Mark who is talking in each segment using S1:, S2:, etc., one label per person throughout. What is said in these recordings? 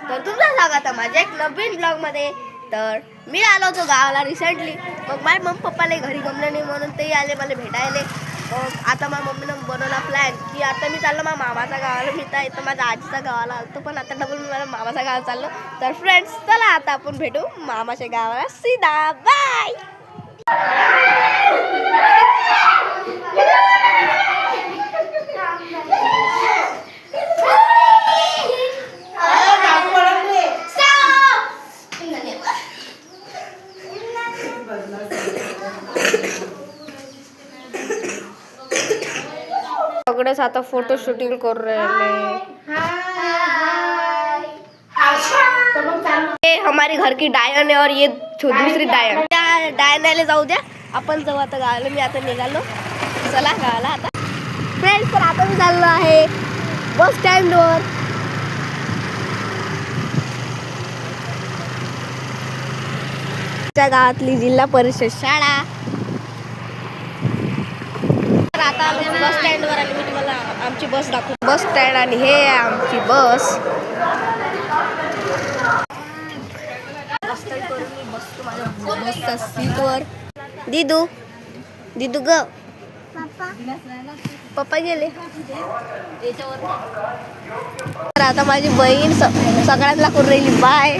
S1: तर तुमचं स्वागत आहे माझ्या एक नवीन ब्लॉगमध्ये. तर मी आलो होतो गावाला रिसेंटली. मग माझ्या मम्मी पप्पाला घरी गमलं नाही म्हणून ते आले मला भेटायला. मग आता माझ्या मम्मीनं बनवला प्लॅन की आता मी चाललो माझ्या मामाच्या गावाला. मी तर इथं माझ्या आजीच्या गावाला आलतो पण आता डबल मी मला मामाच्या गावाला चाललो. तर फ्रेंड्स चला आता आपण भेटू मामाच्या गावाला. सीधा बाय. सगळेच आता फोटो शूटिंग करू राहिले. ये हमारे घर की डायन है और ये दूसरी डायन. त्या डायनाला जाऊ द्या, आपण जाऊ आता गावाला. मी आता निघालो, चला गावाला आता. फ्रेंड्स तर आता मी चाललो आहे बस स्टँडवर. त्या गावातली जिल्हा परिषद शाळा. आता आलो बस स्टँडवर आणि मी तुम्हाला आमची बस दाखवू. बस स्टँड आणि हे आहे आमची बस. मी बसतो माझ्या बसच्या सीटवर. दिदू दिदू ग पप्पा गेले. तर आता माझी बहीण सगळ्यांना करून राहिली बाय.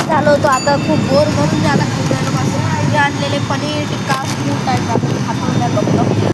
S1: झालो होतो आता खूप बोर म्हणून मी आता आणलेले पनीर टिक्का फ्रूट आहे हातून.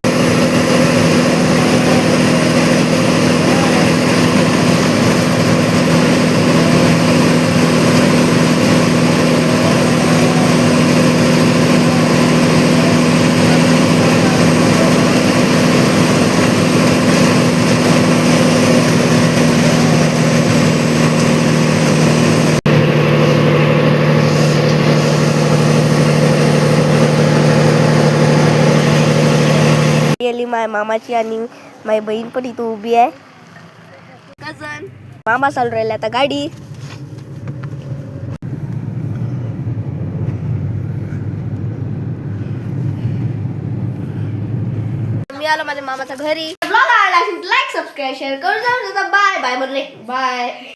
S1: माझ्या मामाची आणि माझी बहीण पण इथं उभी आहे. कजन मामा चालू राहिले आता गाडी. मी आलो माझ्या मामाच्या घरी. ब्लॉग आवडला असेल लाईक सबस्क्राईब शेअर करून जाऊ. बाय बाय म्हणले बाय.